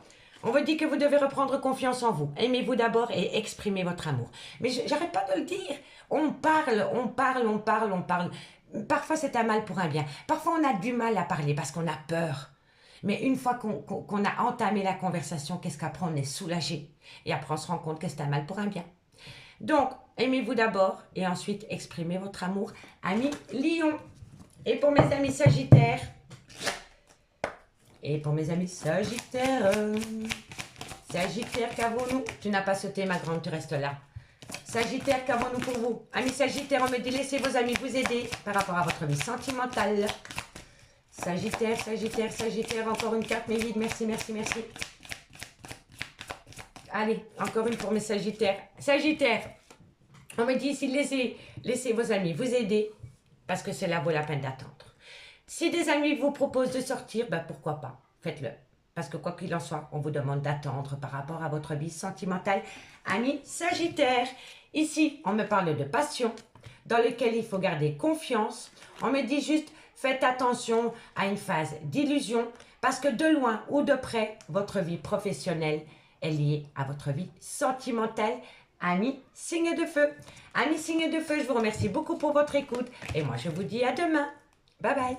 on vous dit que vous devez reprendre confiance en vous. Aimez-vous d'abord et exprimez votre amour. Mais j'arrête pas de le dire. On parle. Parfois, c'est un mal pour un bien. Parfois, on a du mal à parler parce qu'on a peur. Mais une fois qu'on a entamé la conversation, qu'est-ce qu'après, on est soulagé. Et après, on se rend compte que c'est un mal pour un bien. Donc, aimez-vous d'abord et ensuite exprimez votre amour. Ami Lion. Et pour mes amis Sagittaires, Et pour mes amis Sagittaire, Sagittaire, qu'avons-nous? Tu n'as pas sauté, ma grande, tu restes là. Sagittaire, qu'avons-nous pour vous? Amis Sagittaire, on me dit laissez vos amis vous aider par rapport à votre vie sentimentale. Sagittaire, Sagittaire, Sagittaire, encore une carte, mais vide, merci, merci, merci. Allez, encore une pour mes Sagittaires. Sagittaire, on me dit ici laissez vos amis vous aider parce que cela vaut la peine d'attendre. Si des amis vous proposent de sortir, ben pourquoi pas, faites-le. Parce que quoi qu'il en soit, on vous demande d'attendre par rapport à votre vie sentimentale. Amis Sagittaire, ici, on me parle de passion, dans lequel il faut garder confiance. On me dit juste, faites attention à une phase d'illusion, parce que de loin ou de près, votre vie professionnelle est liée à votre vie sentimentale. Amis signe de feu. Amis signe de feu, je vous remercie beaucoup pour votre écoute. Et moi, je vous dis à demain. Bye bye.